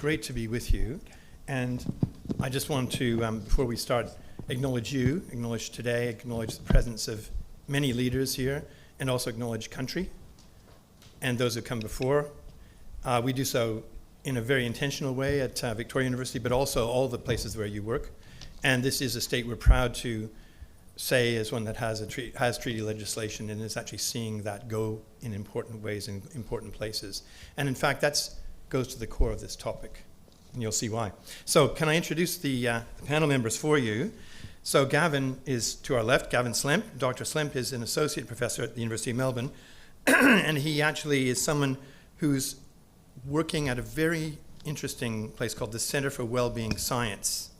great to be with you. And I just want to, before we start, acknowledge you, acknowledge today, acknowledge the presence of many leaders here, and also acknowledge country and those who come before. We do so in a very intentional way at Victoria University, but also all the places where you work. And this is a state we're proud to say is one that has treaty legislation and is actually seeing that go in important ways in important places. And in fact, that goes to the core of this topic, and you'll see why. So can I introduce the panel members for you? So Gavin is to our left, Gavin Slemp. Dr. Slemp is an associate professor at the University of Melbourne, and he actually is someone who's working at a very interesting place called the Center for Wellbeing Science.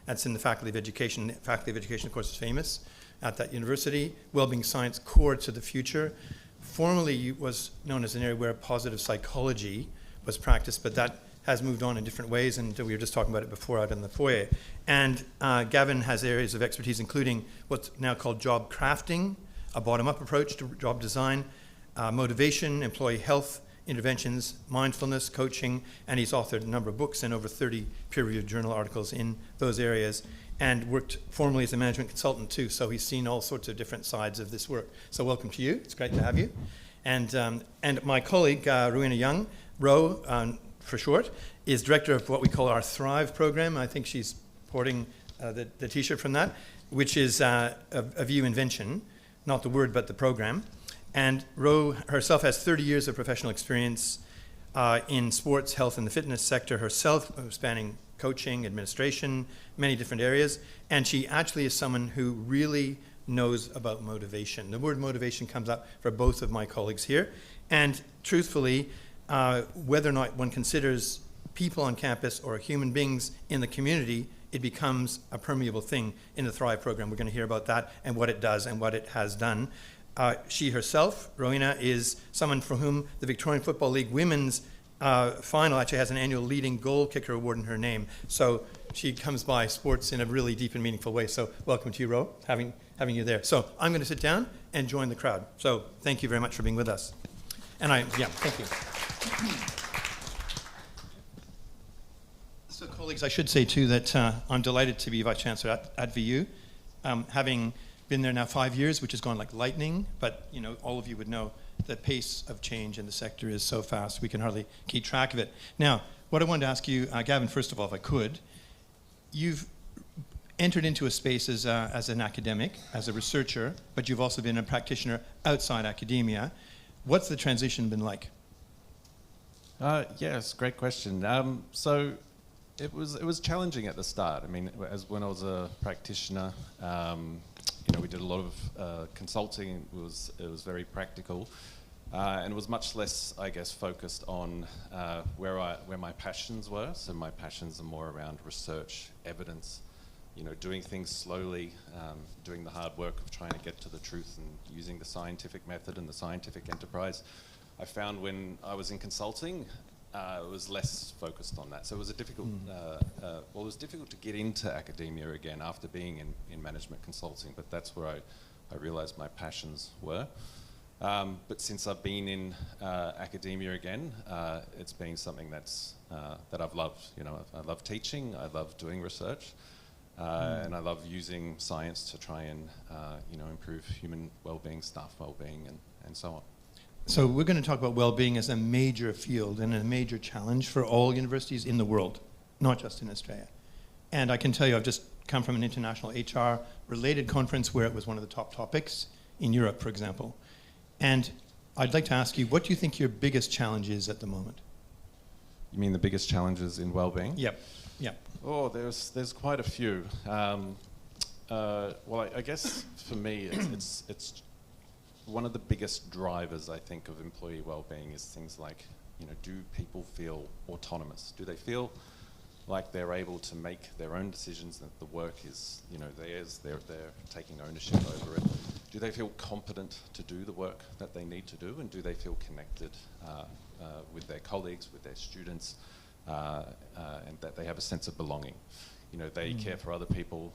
That's in the Faculty of Education. The Faculty of Education, of course, is famous at that university. Wellbeing Science, core to the future. Formerly was known as an area where positive psychology was practiced, but that has moved on in different ways, and we were just talking about it before out in the foyer. And Gavin has areas of expertise, including what's now called job crafting, a bottom-up approach to job design, motivation, employee health, interventions, mindfulness, coaching, and he's authored a number of books and over 30 peer-reviewed journal articles in those areas, and worked formerly as a management consultant too, so he's seen all sorts of different sides of this work. So welcome to you, it's great to have you. And my colleague, Rohenna Ro for short, is director of what we call our Thrive program. I think she's porting the t-shirt from that, which is a view invention, not the word, but the program. And Ro herself has 30 years of professional experience in sports, health, and the fitness sector herself, spanning coaching, administration, many different areas. And she actually is someone who really knows about motivation. The word motivation comes up for both of my colleagues here. And truthfully, whether or not one considers people on campus or human beings in the community, it becomes a permeable thing in the Thrive program. We're going to hear about that and what it does and what it has done. She herself, Rohenna, is someone for whom the Victorian Football League women's final actually has an annual leading goal kicker award in her name. So she comes by sports in a really deep and meaningful way. So welcome to you, Ro, having you there. So I'm going to sit down and join the crowd. So thank you very much for being with us. And thank you. So colleagues, I should say too that I'm delighted to be Vice-Chancellor at VU, having been there now 5 years, which has gone like lightning, but you know, all of you would know the pace of change in the sector is so fast we can hardly keep track of it. Now, what I wanted to ask you, Gavin, first of all, if I could, you've entered into a space as an academic, as a researcher, but you've also been a practitioner outside academia. What's the transition been like? Yes, great question. So it was challenging at the start. I mean, when I was a practitioner, we did a lot of consulting. It was very practical, and it was much less, I guess, focused on where my passions were. So my passions are more around research, evidence, doing things slowly, doing the hard work of trying to get to the truth and using the scientific method and the scientific enterprise. I found when I was in consulting, it was less focused on that. So it was difficult to get into academia again after being in management consulting, but that's where I realized my passions were. But since I've been in academia again, it's been something that I've loved. I love teaching, I love doing research, and I love using science to try and improve human well-being, staff well-being, and so on. So we're going to talk about well-being as a major field and a major challenge for all universities in the world, not just in Australia. And I can tell you, I've just come from an international HR-related conference where it was one of the top topics in Europe, for example. And I'd like to ask you, what do you think your biggest challenge is at the moment? You mean the biggest challenges in well-being? Yep. Oh, there's quite a few. Well, I guess for me, it's one of the biggest drivers, I think, of employee well-being is things like, do people feel autonomous? Do they feel like they're able to make their own decisions, that the work is, theirs, they're taking ownership over it? Do they feel competent to do the work that they need to do? And do they feel connected with their colleagues, with their students, and that they have a sense of belonging? They care for other people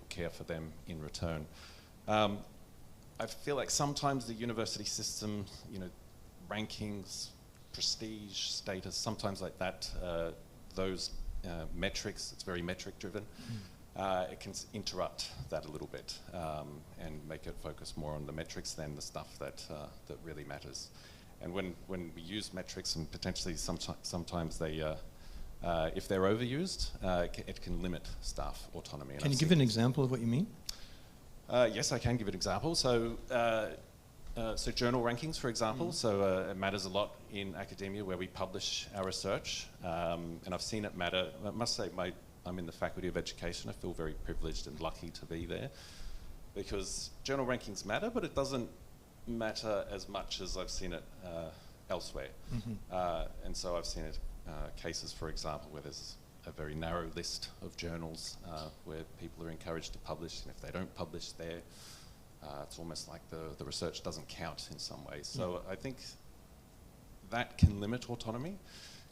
care for them in return. I feel like sometimes the university system, rankings, prestige, status, sometimes like that, those metrics, it's very metric driven, it can interrupt that a little bit and make it focus more on the metrics than the stuff that really matters. And when we use metrics, and potentially sometimes they, if they're overused, it can limit staff autonomy. And Can you give an example of what you mean? Yes, I can give an example. So journal rankings, for example. So it matters a lot in academia where we publish our research, and I've seen it matter. I must say, I'm in the Faculty of Education. I feel very privileged and lucky to be there, because journal rankings matter, but it doesn't matter as much as I've seen it elsewhere. And so I've seen it cases, for example, where there's a very narrow list of journals where people are encouraged to publish, and if they don't publish there, it's almost like the research doesn't count in some ways. So I think that can limit autonomy,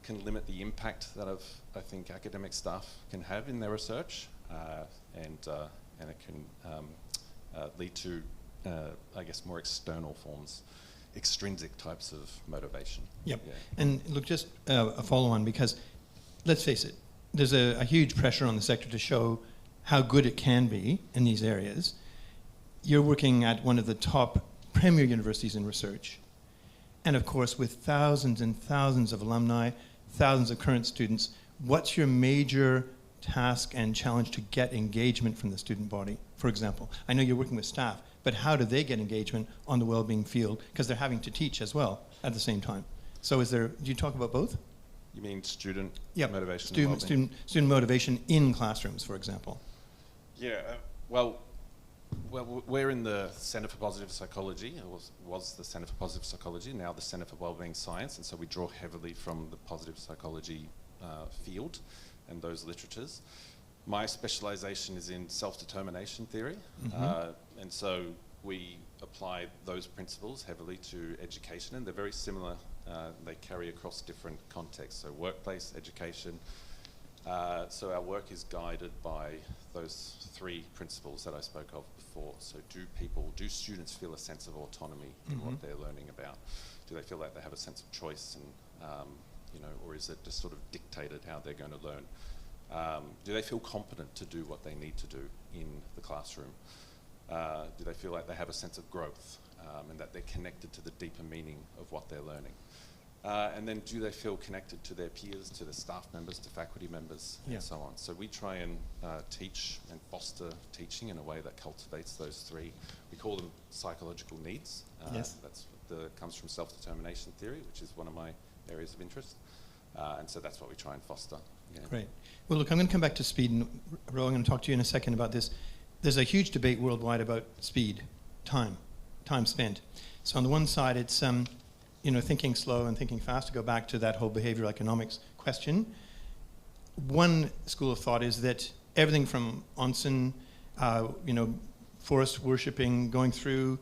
can limit the impact that I think academic staff can have in their research, and it can lead to, I guess, more external forms, extrinsic types of motivation. Yep. Yeah. And look, just a follow-on, because let's face it, there's a huge pressure on the sector to show how good it can be in these areas. You're working at one of the top premier universities in research, and of course with thousands and thousands of alumni, thousands of current students. What's your major task and challenge to get engagement from the student body, for example? I know you're working with staff, but how do they get engagement on the wellbeing field? Because they're having to teach as well at the same time. So do you talk about both? You mean student Yep. motivation and wellbeing? Student motivation in classrooms, for example. Yeah, well, we're in the Centre for Positive Psychology. It was the Centre for Positive Psychology, now the Centre for Wellbeing Science, and so we draw heavily from the positive psychology field and those literatures. My specialisation is in self-determination theory, and so we apply those principles heavily to education, and they're very similar. They carry across different contexts, so workplace, education. So our work is guided by those three principles that I spoke of before. So do students feel a sense of autonomy in what they're learning about? Do they feel like they have a sense of choice, and or is it just sort of dictated how they're going to learn? Do they feel competent to do what they need to do in the classroom? Do they feel like they have a sense of growth, and that they're connected to the deeper meaning of what they're learning? And then do they feel connected to their peers, to the staff members, to faculty members, and so on? So we try and teach and foster teaching in a way that cultivates those three. We call them psychological needs. Yes. That's what comes from self-determination theory, which is one of my areas of interest. And so that's what we try and foster. Yeah. Great. Well, look, I'm going to come back to speed, and Ro, I'm going to talk to you in a second about this. There's a huge debate worldwide about speed, time spent. So on the one side, it's thinking slow and thinking fast, to go back to that whole behavioral economics question. One school of thought is that everything from onsen, forest worshipping, going through,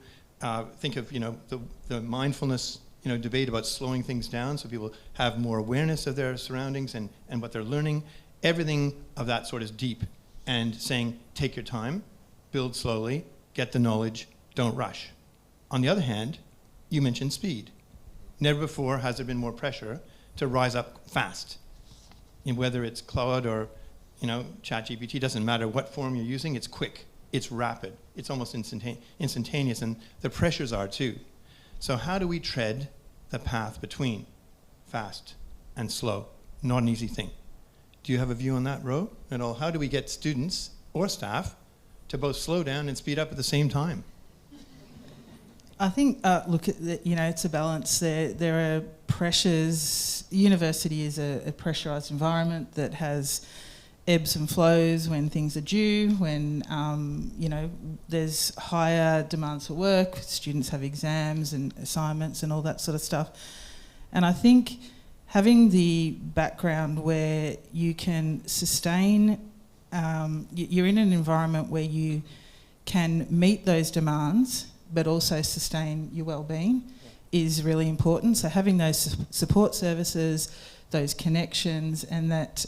think of, the mindfulness, debate about slowing things down so people have more awareness of their surroundings and what they're learning. Everything of that sort is deep, and saying, take your time, build slowly, get the knowledge, don't rush. On the other hand, you mentioned speed. Never before has there been more pressure to rise up fast. Whether it's Claude or, ChatGPT, doesn't matter what form you're using, it's quick, it's rapid, it's almost instantaneous, and the pressures are too. So how do we tread the path between fast and slow? Not an easy thing. Do you have a view on that, Ro, at all? How do we get students or staff to both slow down and speed up at the same time? I think, it's a balance. There are pressures. University is a pressurised environment that has ebbs and flows when things are due, when, there's higher demands for work, students have exams and assignments and all that sort of stuff. And I think having the background where you can sustain, you're in an environment where you can meet those demands but also sustain your wellbeing is really important. So having those support services, those connections, and that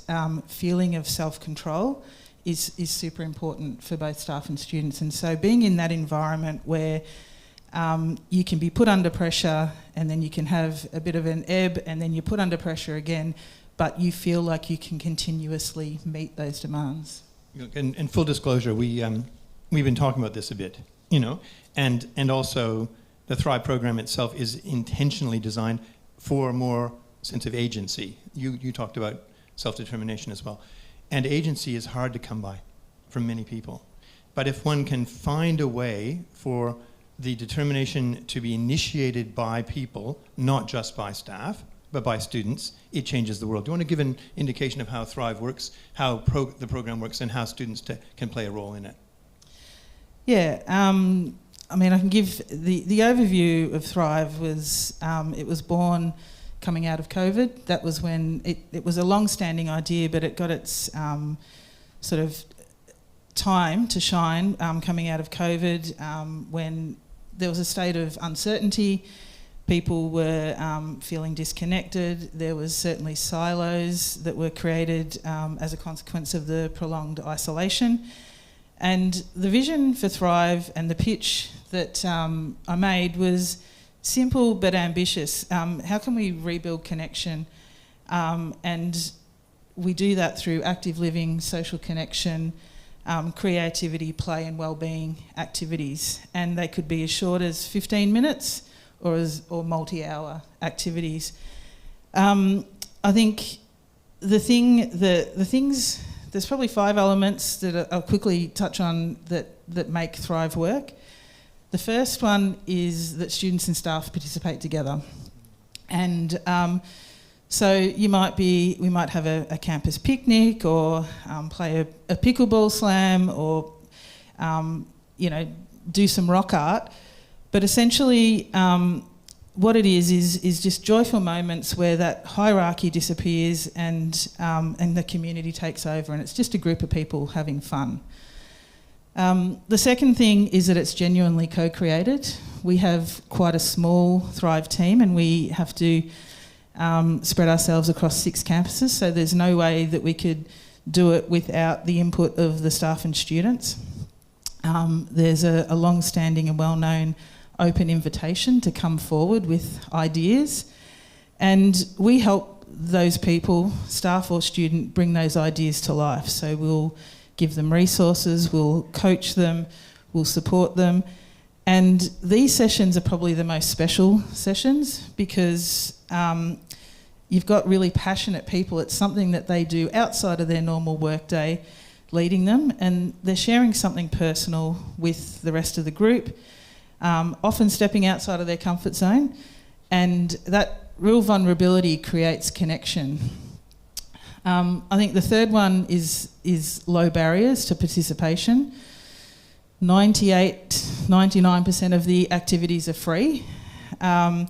feeling of self-control is super important for both staff and students. And so being in that environment where you can be put under pressure, and then you can have a bit of an ebb, and then you're put under pressure again, but you feel like you can continuously meet those demands. And full disclosure, we've been talking about this a bit, and also the Thrive program itself is intentionally designed for more sense of agency. You talked about self-determination as well. And agency is hard to come by for many people. But if one can find a way for the determination to be initiated by people, not just by staff, but by students, it changes the world. Do you want to give an indication of how Thrive works, how the program works, and how students can play a role in it? Yeah, I can give the overview of Thrive was, it was born coming out of COVID. That was when it was a long-standing idea, but it got its sort of time to shine coming out of COVID, when there was a state of uncertainty. People were feeling disconnected. There was certainly silos that were created as a consequence of the prolonged isolation. And the vision for Thrive and the pitch that I made was simple but ambitious. How can we rebuild connection? And we do that through active living, social connection, creativity, play and wellbeing activities. And they could be as short as 15 minutes or multi-hour activities. I think the things, there's probably 5 elements that I'll quickly touch on that make Thrive work. The first one is that students and staff participate together. And so we might have a campus picnic, or play a pickleball slam, or do some rock art. But essentially, what it is just joyful moments where that hierarchy disappears and the community takes over, and it's just a group of people having fun. The second thing is that it's genuinely co-created. We have quite a small Thrive team, and we have to spread ourselves across 6 campuses, so there's no way that we could do it without the input of the staff and students. There's a long-standing and well-known open invitation to come forward with ideas, and we help those people, staff or student, bring those ideas to life. So we'll give them resources, we'll coach them, we'll support them. And these sessions are probably the most special sessions because you've got really passionate people. It's something that they do outside of their normal workday, leading them, and they're sharing something personal with the rest of the group, often stepping outside of their comfort zone, and that real vulnerability creates connection. I think the third one is low barriers to participation. 99% of the activities are free, and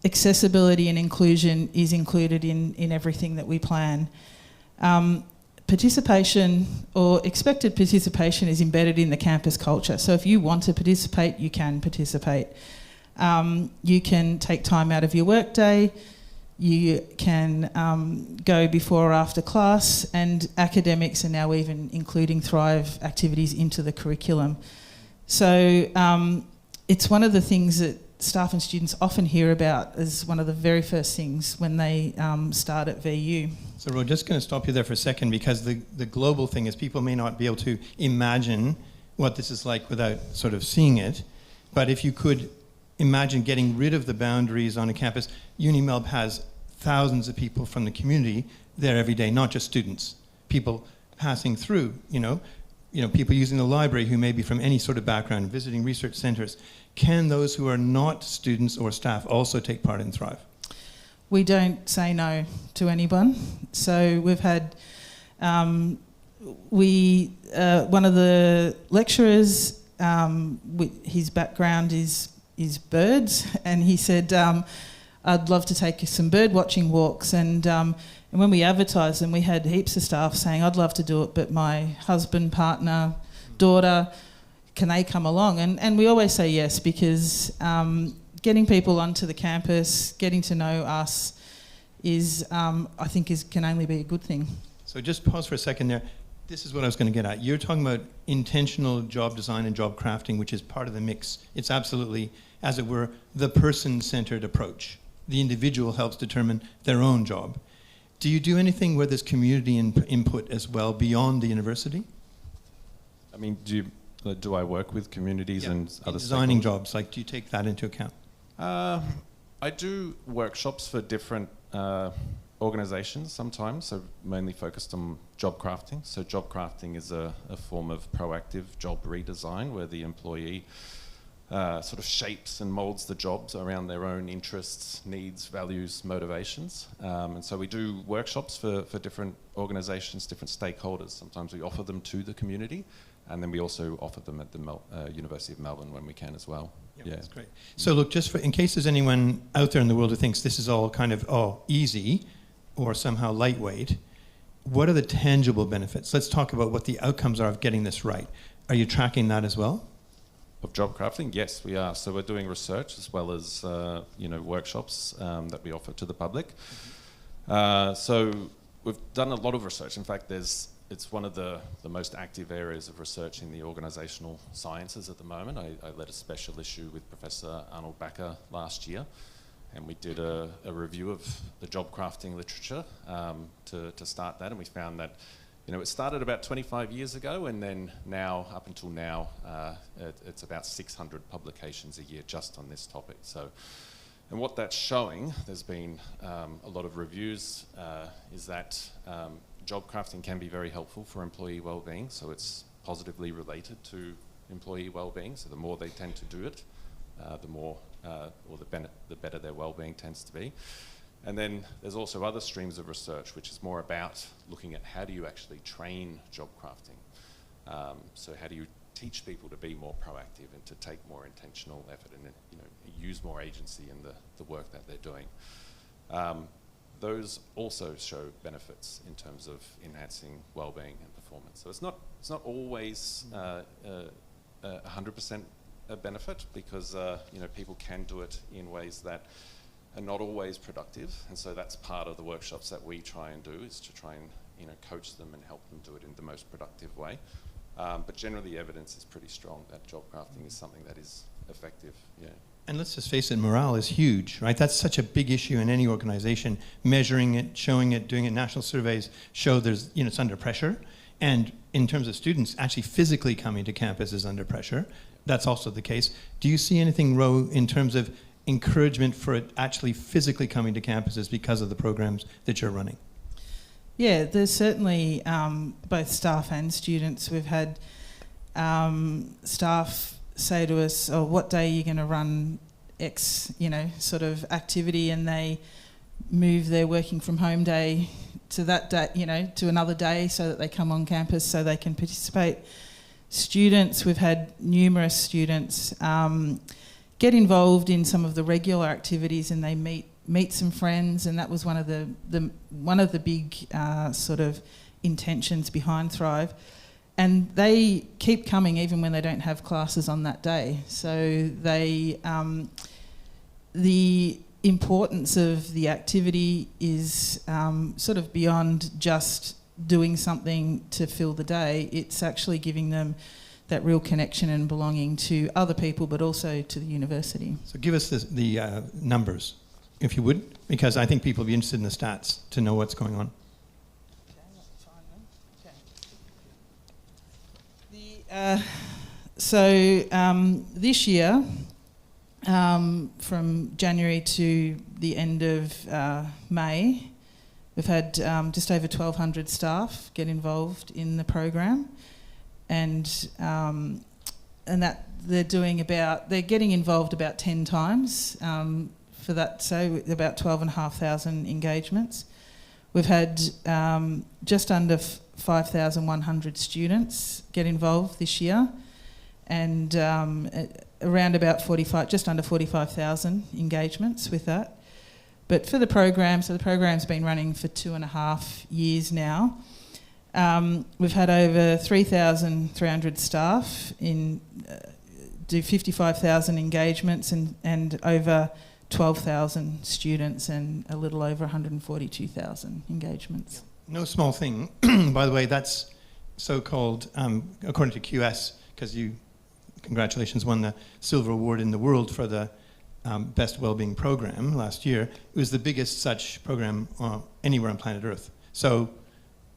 accessibility and inclusion is included in everything that we plan. Participation, or expected participation, is embedded in the campus culture. So if you want to participate, you can participate. You can take time out of your workday. You can go before or after class, and academics are now even including Thrive activities into the curriculum. So it's one of the things that staff and students often hear about as one of the very first things when they start at VU. So we're just going to stop you there for a second, because the global thing is people may not be able to imagine what this is like without sort of seeing it. But if you could imagine getting rid of the boundaries on a campus, UniMelb has thousands of people from the community there every day, not just students, people passing through, people using the library who may be from any sort of background, visiting research centres. Can those who are not students or staff also take part in Thrive? We don't say no to anyone. So we've had, one of the lecturers, his background is birds, and he said, I'd love to take some bird watching walks, and when we advertised them, we had heaps of staff saying, I'd love to do it, but my husband, partner, daughter, can they come along? And we always say yes, because getting people onto the campus, getting to know us is, I think, can only be a good thing. So just pause for a second there. This is what I was going to get at. You're talking about intentional job design and job crafting, which is part of the mix. It's absolutely, as it were, the person-centered approach. The individual helps determine their own job. Do you do anything where there's community input as well beyond the university? I mean, do I work with communities and other designing stakeholders? jobs? Like, do you take that into account? I do workshops for different organisations sometimes, so mainly focused on job crafting. So job crafting is a form of proactive job redesign where the employee sort of shapes and moulds the jobs around their own interests, needs, values, motivations. And so we do workshops for different organisations, different stakeholders. Sometimes we offer them to the community, and then we also offer them at the University of Melbourne when we can as well. Yeah, that's great. So look, just in case there's anyone out there in the world who thinks this is all kind of easy or somehow lightweight, what are the tangible benefits? Let's talk about what the outcomes are of getting this right. Are you tracking that as well? Of job crafting? Yes, we are. So we're doing research as well as workshops that we offer to the public. So we've done a lot of research. In fact, it's one of the most active areas of research in the organisational sciences at the moment. I led a special issue with Professor Arnold Backer last year, and we did a review of the job crafting literature to start that, and we found that it started about 25 years ago, and then now, up until now, it's about 600 publications a year just on this topic. So, and what that's showing, there's been a lot of reviews, is that job crafting can be very helpful for employee well-being, so it's positively related to employee well-being. So the more they tend to do it, the better their well-being tends to be. And then there's also other streams of research, which is more about looking at how do you actually train job crafting. So how do you teach people to be more proactive and to take more intentional effort and use more agency in the work that they're doing. Those also show benefits in terms of enhancing well-being and performance. So it's not always 100% a benefit, because people can do it in ways that are not always productive, and so that's part of the workshops that we try and do, is to try and coach them and help them do it in the most productive way. But generally, evidence is pretty strong that job crafting is something that is effective. Yeah. And let's just face it, morale is huge, right? That's such a big issue in any organization. Measuring it, showing it, doing it. National surveys show there's, it's under pressure. And in terms of students, actually physically coming to campus is under pressure. That's also the case. Do you see anything, Ro, in terms of encouragement for it actually physically coming to campuses because of the programs that you're running? Yeah, there's certainly both staff and students. We've had staff say to us, what day are you going to run X, sort of activity, and they move their working from home day to that day, to another day, so that they come on campus so they can participate. Students, we've had numerous students get involved in some of the regular activities, and they meet some friends, and that was one of the big sort of intentions behind Thrive. And they keep coming even when they don't have classes on that day. So they, the importance of the activity is sort of beyond just doing something to fill the day. It's actually giving them that real connection and belonging to other people, but also to the university. So give us the numbers, if you would, because I think people will be interested in the stats to know what's going on. This year, from January to the end of May, we've had just over 1,200 staff get involved in the program, and that they're getting involved about 10 times for that, so about 12,500 engagements. We've had just under 5,100 students get involved this year, and around about just under 45,000 engagements with that. But for the program, so the program's been running for 2.5 years now. We've had over 3,300 staff do 55,000 engagements and over 12,000 students and a little over 142,000 engagements. No small thing. By the way, that's so-called, according to QS, because you, congratulations, won the silver award in the world for the Best Wellbeing Program last year. It was the biggest such program anywhere on planet Earth. So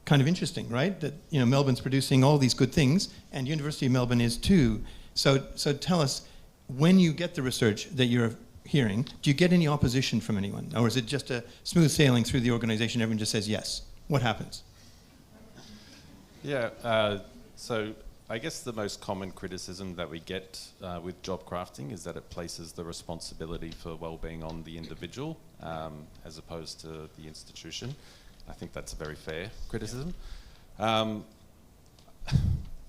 kind of interesting, right? That Melbourne's producing all these good things, and University of Melbourne is too. So tell us, when you get the research that you're hearing, do you get any opposition from anyone? Or is it just a smooth sailing through the organization, everyone just says yes? What happens? Yeah, so I guess the most common criticism that we get with job crafting is that it places the responsibility for well-being on the individual as opposed to the institution. I think that's a very fair criticism. I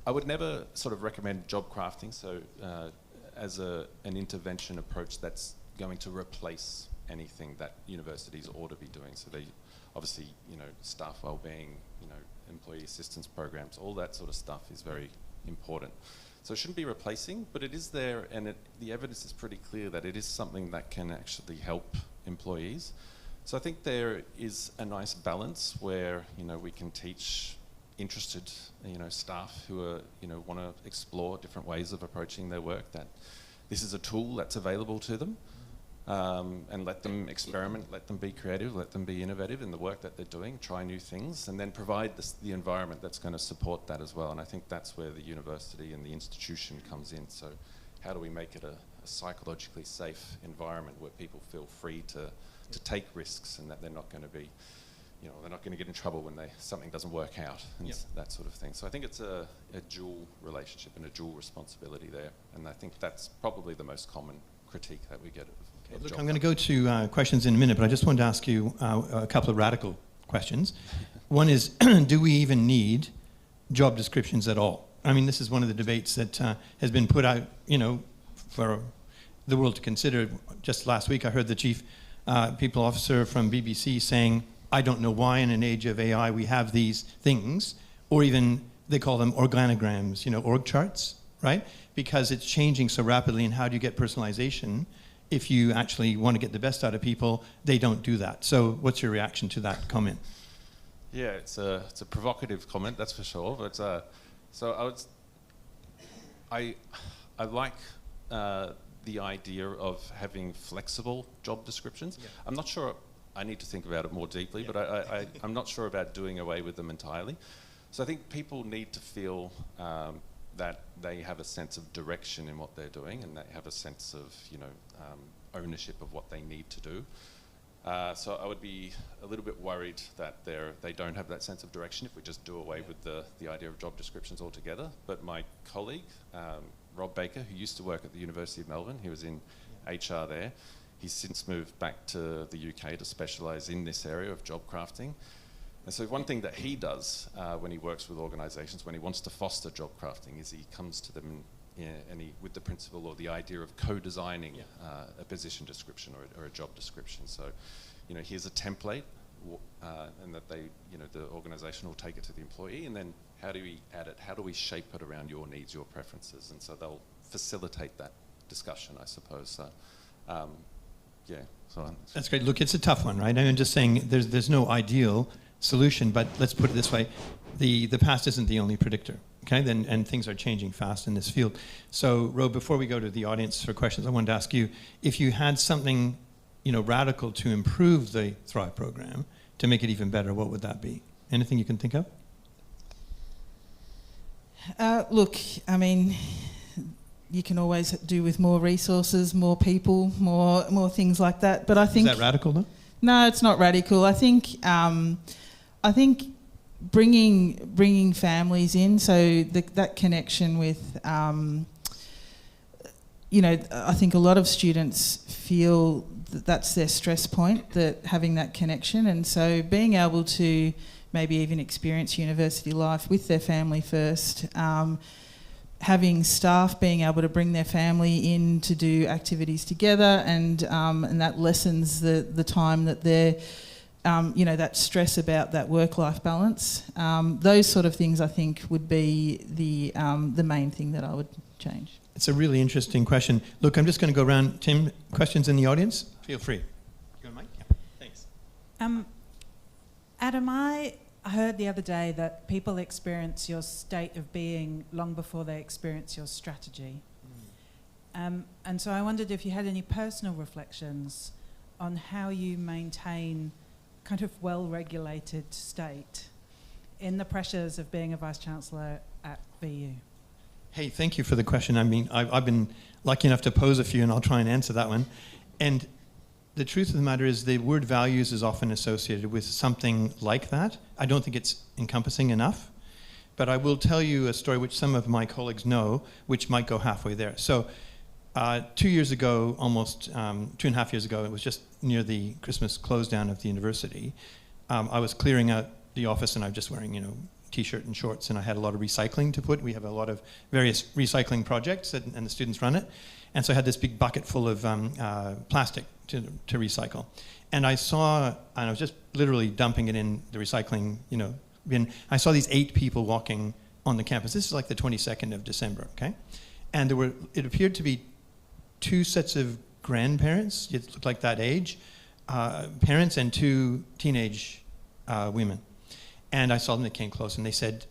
would never sort of recommend job crafting as an intervention approach that's going to replace anything that universities ought to be doing. So they obviously, staff well-being, employee assistance programs, all that sort of stuff is very important. So it shouldn't be replacing, but it is there, and the evidence is pretty clear that it is something that can actually help employees. So I think there is a nice balance where, we can teach interested, staff who are, want to explore different ways of approaching their work, that this is a tool that's available to them, and let them experiment, let them be creative, let them be innovative in the work that they're doing, try new things, and then provide the environment that's going to support that as well. And I think that's where the university and the institution comes in. So how do we make it a psychologically safe environment where people feel free to take risks, and that they're not going to be, they're not going to get in trouble when something doesn't work out, and that sort of thing. So I think it's a dual relationship and a dual responsibility there, and I think that's probably the most common critique that we get. Look, I'm going to go to questions in a minute, but I just wanted to ask you a couple of radical questions. One is, do we even need job descriptions at all? I mean, this is one of the debates that has been put out, for the world to consider. Just last week, I heard the chief people officer from BBC saying, I don't know why in an age of AI we have these things, or even they call them organograms, org charts, right? Because it's changing so rapidly, and how do you get personalization? If you actually want to get the best out of people, they don't do that. So what's your reaction to that comment? Yeah, it's a provocative comment, that's for sure. But so I like the idea of having flexible job descriptions. Yeah. I'm not sure, I need to think about it more deeply, but I'm not sure about doing away with them entirely. So I think people need to feel that they have a sense of direction in what they're doing, and they have a sense of, ownership of what they need to do. So I would be a little bit worried that they don't have that sense of direction if we just do away with the idea of job descriptions altogether. But my colleague, Rob Baker, who used to work at the University of Melbourne, he was in HR there. He's since moved back to the UK to specialise in this area of job crafting. And so one thing that he does when he works with organisations, when he wants to foster job crafting, is he comes to them with the principle or the idea of co-designing a position description or a job description. So, here's a template, and that the organisation will take it to the employee, and then how do we add it? How do we shape it around your needs, your preferences? And so they'll facilitate that discussion, I suppose. So, that's great. Look, it's a tough one, right? I'm just saying there's no ideal solution, but let's put it this way: the past isn't the only predictor. Okay, and things are changing fast in this field. So, Ro, before we go to the audience for questions, I wanted to ask you if you had something, radical to improve the Thrive program to make it even better. What would that be? Anything you can think of? Look, I mean, you can always do with more resources, more people, more things like that. But I think is that radical though? No, it's not radical. I think bringing families in, so that connection with, I think a lot of students feel that's their stress point, that having that connection, and so being able to maybe even experience university life with their family first, having staff being able to bring their family in to do activities together, and that lessens the time that they're that stress about that work-life balance. Those sort of things, I think, would be the main thing that I would change. It's a really interesting question. Look, I'm just going to go around. Tim, questions in the audience? Feel free. You want Mike? Yeah. Thanks. Adam, I heard the other day that people experience your state of being long before they experience your strategy. And so I wondered if you had any personal reflections on how you maintain kind of well-regulated state in the pressures of being a Vice-Chancellor at VU. Hey, thank you for the question. I mean, I've been lucky enough to pose a few, and I'll try and answer that one. And the truth of the matter is the word values is often associated with something like that. I don't think it's encompassing enough. But I will tell you a story which some of my colleagues know, which might go halfway there. So 2 years ago, almost 2.5 years ago, it was just near the Christmas close down of the university. I was clearing out the office, and I was just wearing, t-shirt and shorts, and I had a lot of recycling to put. We have a lot of various recycling projects, and the students run it. And so I had this big bucket full of plastic to recycle. And I was just literally dumping it in the recycling, bin. I saw these 8 people walking on the campus. This is like the 22nd of December, okay? And it appeared to be 2 sets of grandparents, it looked like that age, parents and 2 teenage women. And I saw them, they came close, and they said,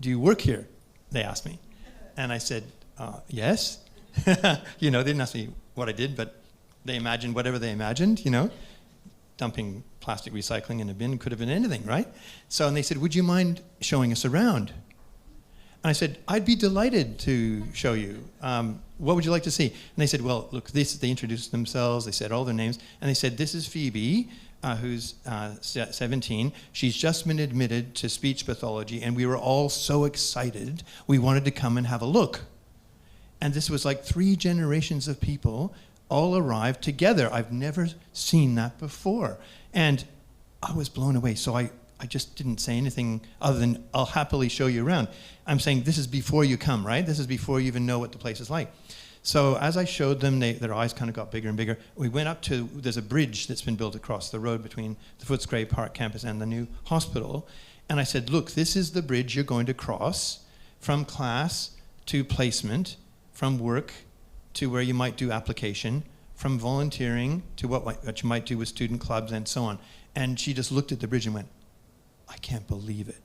do you work here? They asked me. And I said, yes. They didn't ask me what I did, but they imagined whatever they imagined, dumping plastic recycling in a bin could have been anything, right? So, and they said, would you mind showing us around? And I said, I'd be delighted to show you. What would you like to see? And they said, well, look, they introduced themselves, they said all their names, and they said, this is Phoebe, who's 17. She's just been admitted to speech pathology, and we were all so excited, we wanted to come and have a look. And this was like 3 generations of people all arrived together. I've never seen that before. And I was blown away. So I just didn't say anything other than, I'll happily show you around. I'm saying this is before you come, right? This is before you even know what the place is like. So as I showed them, their eyes kind of got bigger and bigger. We went up to, there's a bridge that's been built across the road between the Footscray Park campus and the new hospital. And I said, look, this is the bridge you're going to cross from class to placement, from work to where you might do application, from volunteering to what you might do with student clubs and so on. And she just looked at the bridge and went, I can't believe it.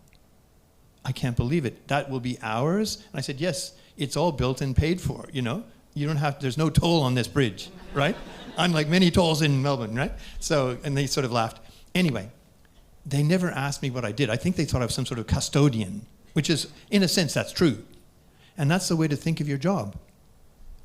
I can't believe it. That will be ours? And I said, yes, it's all built and paid for, You don't have, there's no toll on this bridge, right? Unlike many tolls in Melbourne, right? So, and they sort of laughed. Anyway, they never asked me what I did. I think they thought I was some sort of custodian, which is, in a sense, that's true. And that's the way to think of your job,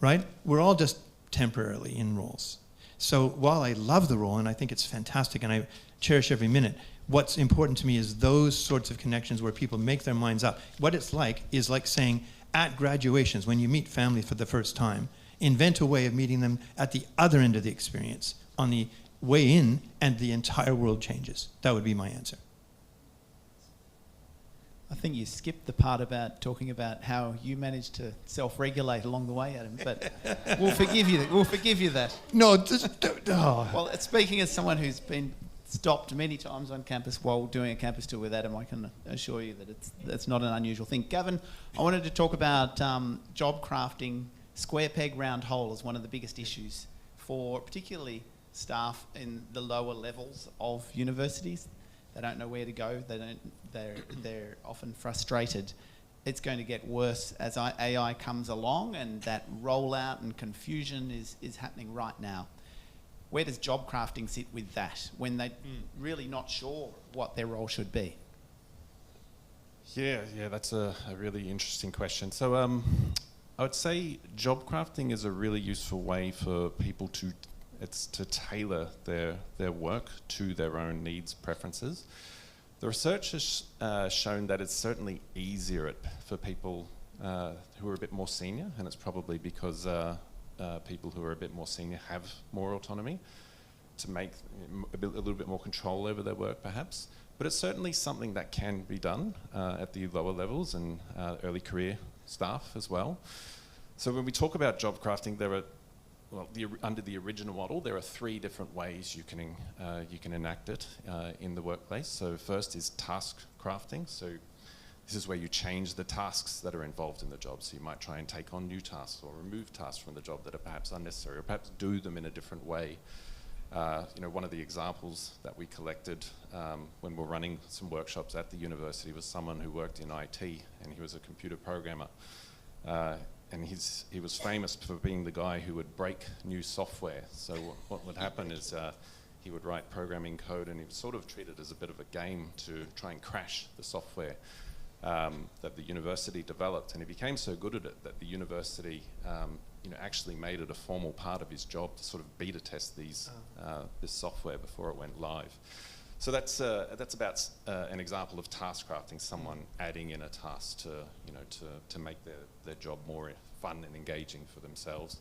right? We're all just temporarily in roles. So while I love the role, and I think it's fantastic, and I cherish every minute, what's important to me is those sorts of connections where people make their minds up. What it's like is like saying, at graduations, when you meet family for the first time, invent a way of meeting them at the other end of the experience, on the way in, and the entire world changes. That would be my answer. I think you skipped the part about talking about how you managed to self-regulate along the way, Adam, but we'll forgive you that. We'll forgive you that. No, just, oh. Well, speaking as someone who's been stopped many times on campus while doing a campus tour with Adam, I can assure you that it's not an unusual thing. Gavin, I wanted to talk about job crafting, square peg, round hole as one of the biggest issues for particularly staff in the lower levels of universities. They don't know where to go. They're often frustrated. It's going to get worse as AI comes along, and that rollout and confusion is happening right now. Where does job crafting sit with that when they're really not sure what their role should be? Yeah, that's a really interesting question. So I would say job crafting is a really useful way for people to tailor their work to their own needs, preferences. The research has shown that it's certainly easier for people who are a bit more senior, and it's probably because people who are a bit more senior have more autonomy to make a little bit more control over their work, perhaps. But it's certainly something that can be done at the lower levels and early career staff as well. So when we talk about job crafting, under the original model, there are 3 different ways you can enact it in the workplace. So first is task crafting. So this is where you change the tasks that are involved in the job. So you might try and take on new tasks or remove tasks from the job that are perhaps unnecessary, or perhaps do them in a different way. One of the examples that we collected when we were running some workshops at the university was someone who worked in IT, and he was a computer programmer. and he was famous for being the guy who would break new software. So what would happen is he would write programming code, and he was sort of treated as a bit of a game to try and crash the software that the university developed. And he became so good at it that the university actually made it a formal part of his job to sort of beta test this software before it went live. So that's about an example of task crafting, someone adding in a task to make their job more fun and engaging for themselves.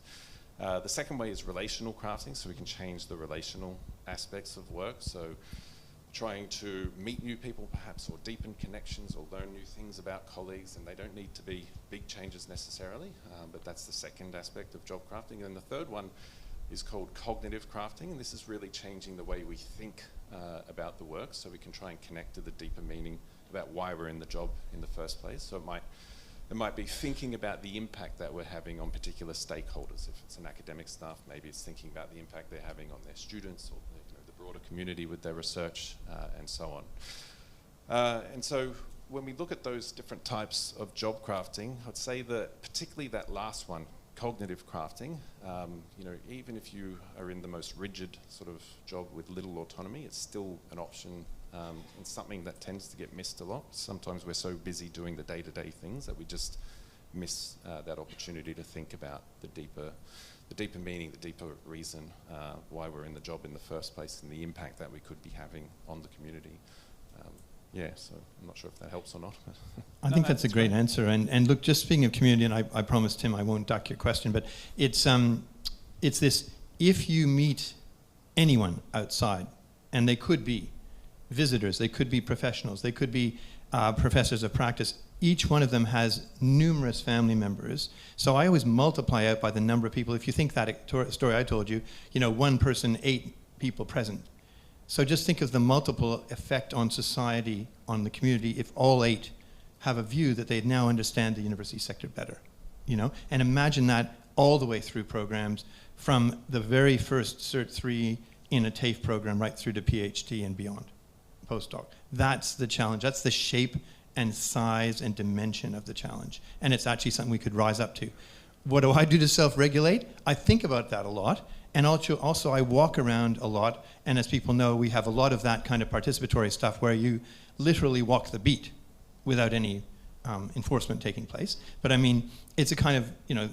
The second way is relational crafting, so we can change the relational aspects of work. So trying to meet new people perhaps, or deepen connections, or learn new things about colleagues, and they don't need to be big changes necessarily, but that's the second aspect of job crafting. And the third one is called cognitive crafting, and this is really changing the way we think about the work, so we can try and connect to the deeper meaning about why we're in the job in the first place. So it might be thinking about the impact that we're having on particular stakeholders. If it's an academic staff, maybe it's thinking about the impact they're having on their students, or the broader community with their research, and so on. And so when we look at those different types of job crafting, I'd say that particularly that last one, cognitive crafting, even if you are in the most rigid sort of job with little autonomy, it's still an option, and something that tends to get missed a lot. Sometimes we're so busy doing the day-to-day things that we just miss that opportunity to think about the deeper meaning, the deeper reason why we're in the job in the first place, and the impact that we could be having on the community. So I'm not sure if that helps or not. I think that's a great answer. And look, just speaking of community, and I promised Tim I won't duck your question, but it's this: if you meet anyone outside, and they could be visitors, they could be professionals, they could be professors of practice, each one of them has numerous family members. So I always multiply out by the number of people. If you think that story I told you, one person, 8 people present. So just think of the multiple effect on society, on the community, if all 8 have a view that they now understand the university sector better, And imagine that all the way through programs, from the very first Cert 3 in a TAFE program right through to PhD and beyond, postdoc. That's the challenge. That's the shape and size and dimension of the challenge. And it's actually something we could rise up to. What do I do to self-regulate? I think about that a lot. And also I walk around a lot, and as people know, we have a lot of that kind of participatory stuff where you literally walk the beat without any enforcement taking place. But I mean, it's a kind of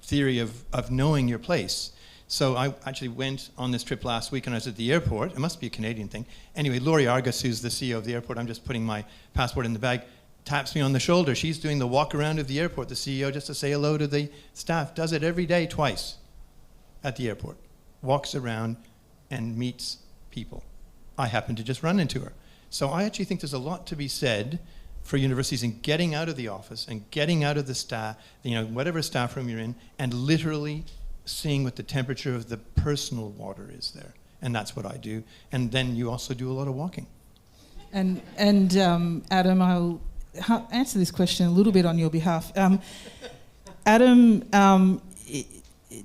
theory of knowing your place. So I actually went on this trip last week, and I was at the airport. It must be a Canadian thing. Anyway, Laurie Argus, who's the CEO of the airport, I'm just putting my passport in the bag, taps me on the shoulder. She's doing the walk around of the airport, the CEO, just to say hello to the staff. Does it every day, twice. At the airport, walks around and meets people. I happen to just run into her. So I actually think there's a lot to be said for universities in getting out of the office and getting out of the staff, whatever staff room you're in, and literally seeing what the temperature of the personal water is there. And that's what I do. And then you also do a lot of walking. And Adam, I'll answer this question a little bit on your behalf. Adam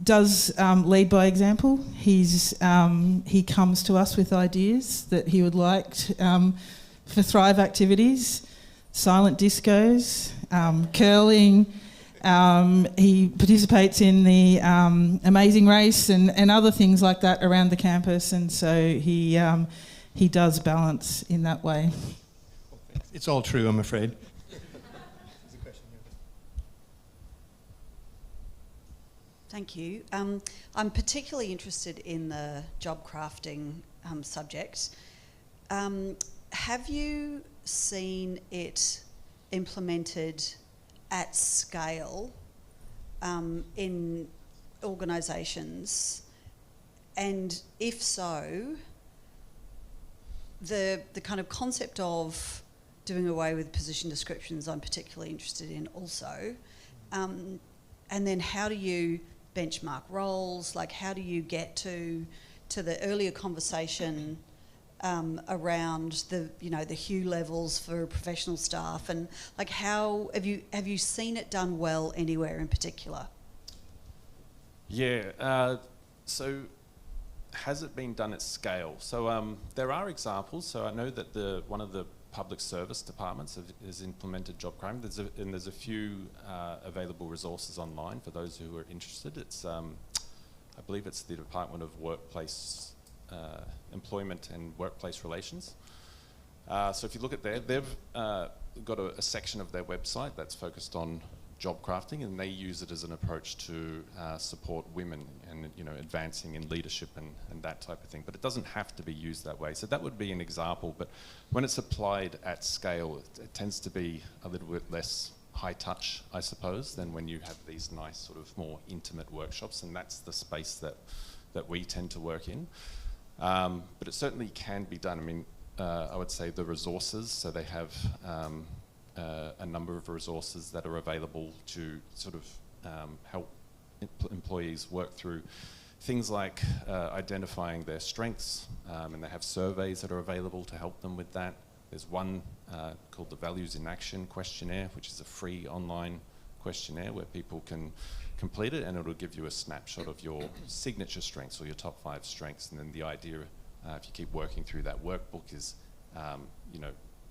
does lead by example. He comes to us with ideas that he would like for Thrive activities, silent discos, curling. He participates in the Amazing Race and other things like that around the campus, and so he does balance in that way. It's all true, I'm afraid. Thank you. I'm particularly interested in the job crafting subject. Have you seen it implemented at scale in organisations? And if so, the kind of concept of doing away with position descriptions I'm particularly interested in also. And then how do you benchmark roles? Like, how do you get to the earlier conversation around the Hugh levels for professional staff, and like how have you seen it done well anywhere in particular? Yeah. So has it been done at scale? So there are examples. So I know that one of the public service departments has implemented job crafting. There's a few available resources online for those who are interested. It's I believe it's the Department of Workplace Employment and Workplace Relations. So if you look at there, they've got a section of their website that's focused on job crafting, and they use it as an approach to support women and advancing in leadership and that type of thing. But it doesn't have to be used that way. So that would be an example. But when it's applied at scale, it tends to be a little bit less high touch, I suppose, than when you have these nice sort of more intimate workshops, and that's the space that we tend to work in. But it certainly can be done. I mean, I would say the resources, so they have a number of resources that are available to sort of help employees work through things like identifying their strengths, and they have surveys that are available to help them with that. There's one called the Values in Action questionnaire, which is a free online questionnaire where people can complete it, and it'll give you a snapshot of your signature strengths or your top 5 strengths. And then the idea, if you keep working through that workbook, is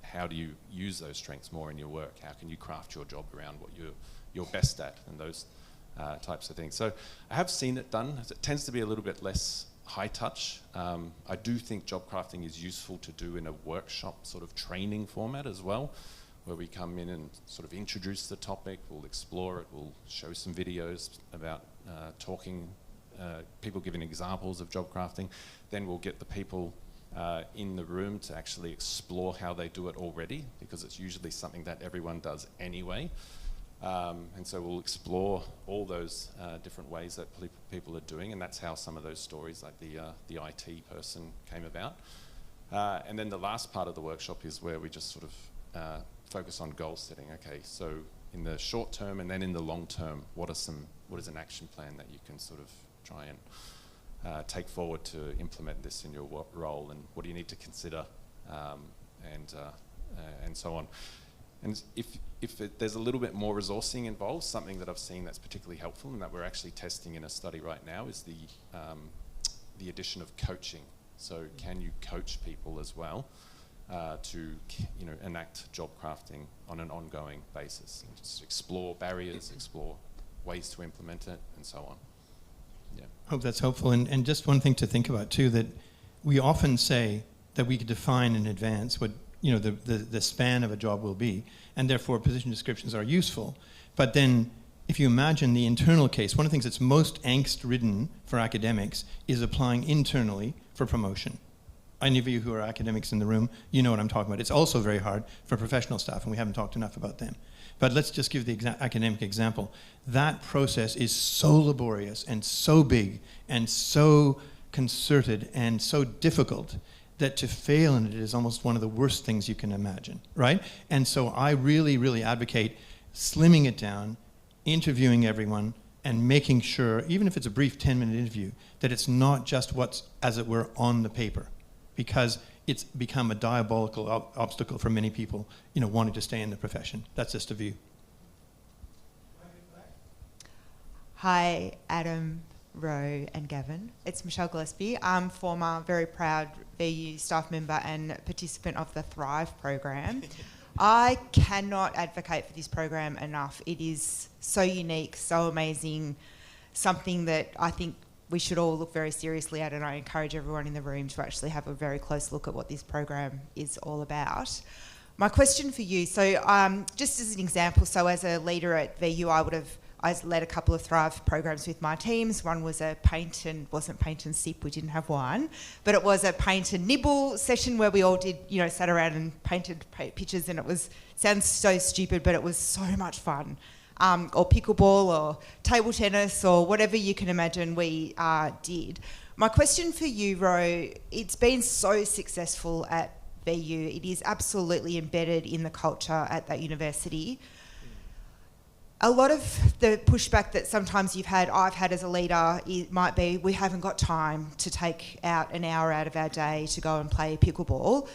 how do you use those strengths more in your work? How can you craft your job around what you're best at, and those types of things. So I have seen it done. It tends to be a little bit less high touch. I do think job crafting is useful to do in a workshop sort of training format as well, where we come in and sort of introduce the topic, we'll explore it, we'll show some videos about talking, people giving examples of job crafting. Then we'll get the people in the room to actually explore how they do it already, because it's usually something that everyone does anyway. And so we'll explore all those different ways that people are doing, and that's how some of those stories like the IT person came about. And then the last part of the workshop is where we just sort of focus on goal setting. Okay, so in the short term and then in the long term, what is an action plan that you can sort of try and take forward to implement this in your role, and what do you need to consider, and so on. And if there's a little bit more resourcing involved, something that I've seen that's particularly helpful and that we're actually testing in a study right now is the addition of coaching. So can you coach people as well to enact job crafting on an ongoing basis, and just explore barriers, explore ways to implement it, and so on. Yeah. Hope that's helpful. And just one thing to think about too, that we often say that we could define in advance what the span of a job will be, and therefore position descriptions are useful. But then if you imagine the internal case, one of the things that's most angst-ridden for academics is applying internally for promotion. Any of you who are academics in the room, you know what I'm talking about. It's also very hard for professional staff, and we haven't talked enough about them. But let's just give the academic example. That process is so laborious and so big and so concerted and so difficult that to fail in it is almost one of the worst things you can imagine, right? And so I really, really advocate slimming it down, interviewing everyone, and making sure, even if it's a brief 10-minute interview, that it's not just what's, as it were, on the paper, because it's become a diabolical obstacle for many people, wanting to stay in the profession. That's just a view. Hi, Adam, Ro and Gavin. It's Michelle Gillespie. I'm former, very proud VU staff member and participant of the Thrive program. I cannot advocate for this program enough. It is so unique, so amazing, something that I think we should all look very seriously at, and I encourage everyone in the room to actually have a very close look at what this program is all about. My question for you, so just as an example, so as a leader at VU, I led a couple of Thrive programs with my teams. One was wasn't paint and sip, we didn't have one, but it was a paint and nibble session where we all did, sat around and painted pictures, and sounds so stupid, but it was so much fun. Or pickleball or table tennis or whatever you can imagine we did. My question for you, Ro, it's been so successful at VU. It is absolutely embedded in the culture at that university. A lot of the pushback that sometimes I've had as a leader, it might be we haven't got time to take out an hour out of our day to go and play pickleball.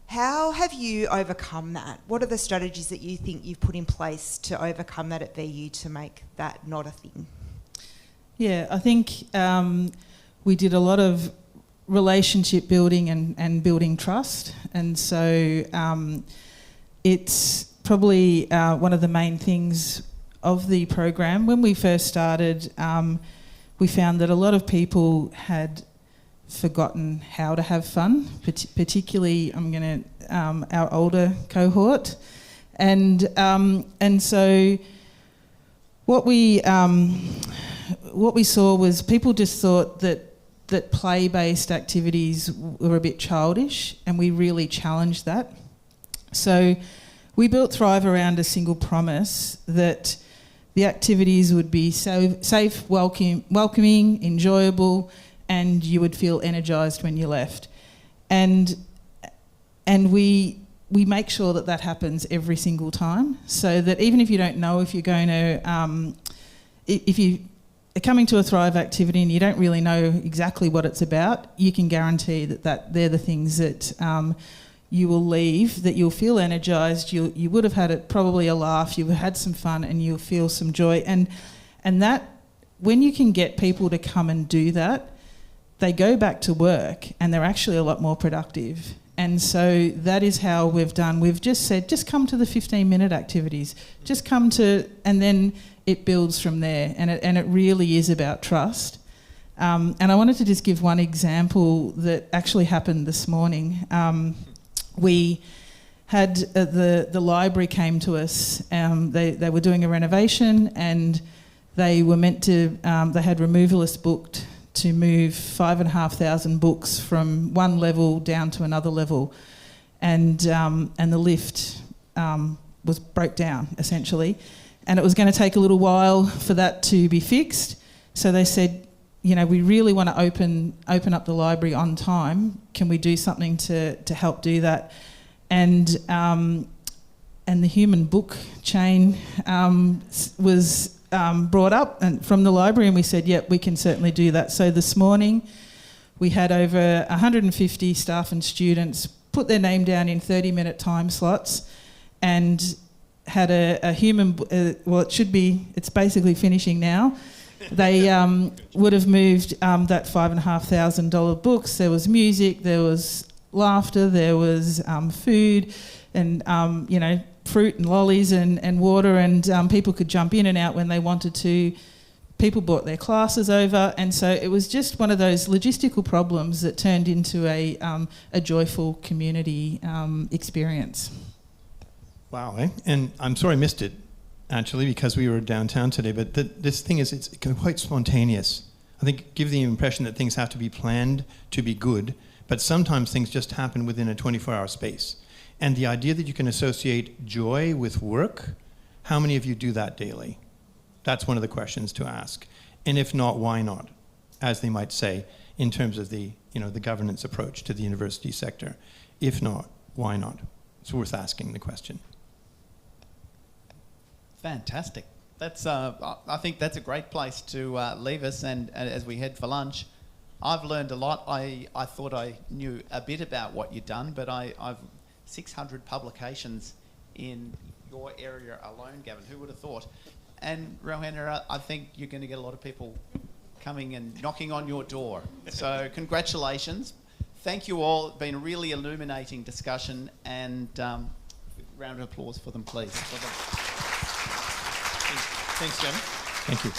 How have you overcome that? What are the strategies that you think you've put in place to overcome that at VU to make that not a thing? Yeah, I think we did a lot of relationship building and building trust. And so it's probably one of the main things of the program. When we first started, we found that a lot of people had forgotten how to have fun, particularly our older cohort. And so what we saw was people just thought that play-based activities were a bit childish, and we really challenged that. So we built Thrive around a single promise that the activities would be safe, welcoming, enjoyable, and you would feel energised when you left. And we make sure that happens every single time, so that even if you don't know if you're going to, if you are coming to a Thrive activity and you don't really know exactly what it's about, you can guarantee that they're the things that you will leave, that you'll feel energised, you would have had probably a laugh, you've had some fun, and you'll feel some joy. And that, when you can get people to come and do that, they go back to work and they're actually a lot more productive. And so that is how we've done. We've just said, just come to the 15-minute activities. Just come to, and then it builds from there. And it really is about trust. And I wanted to just give one example that actually happened this morning. We had the library came to us. They were doing a renovation, and they were meant to. They had removalists booked to move 5,500 books from one level down to another level, and the lift was broke down essentially, and it was going to take a little while for that to be fixed. So they said, we really want to open up the library on time. Can we do something to help do that? And the human book chain was brought up and from the library, and we said, yep, we can certainly do that. So this morning we had over 150 staff and students put their name down in 30-minute time slots, and had a human, it's basically finishing now. They would have moved that $5,500 books. There was music, there was laughter, there was food, and fruit and lollies and water, and people could jump in and out when they wanted to. People brought their classes over, and so it was just one of those logistical problems that turned into a joyful community experience. Wow, eh? And I'm sorry I missed it, actually, because we were downtown today, but this thing is, it's quite spontaneous. I think give the impression that things have to be planned to be good, but sometimes things just happen within a 24-hour space. And the idea that you can associate joy with work, how many of you do that daily? That's one of the questions to ask. And if not, why not? As they might say, in terms of the governance approach to the university sector. If not, why not? It's worth asking the question. Fantastic. That's I think that's a great place to leave us, and as we head for lunch. I've learned a lot. I thought I knew a bit about what you've done, but I've 600 publications in your area alone, Gavin. Who would have thought? And Rohenna, I think you're going to get a lot of people coming and knocking on your door. So congratulations. Thank you all. It's been a really illuminating discussion, and round of applause for them, please. Thanks, Gavin. Thank you.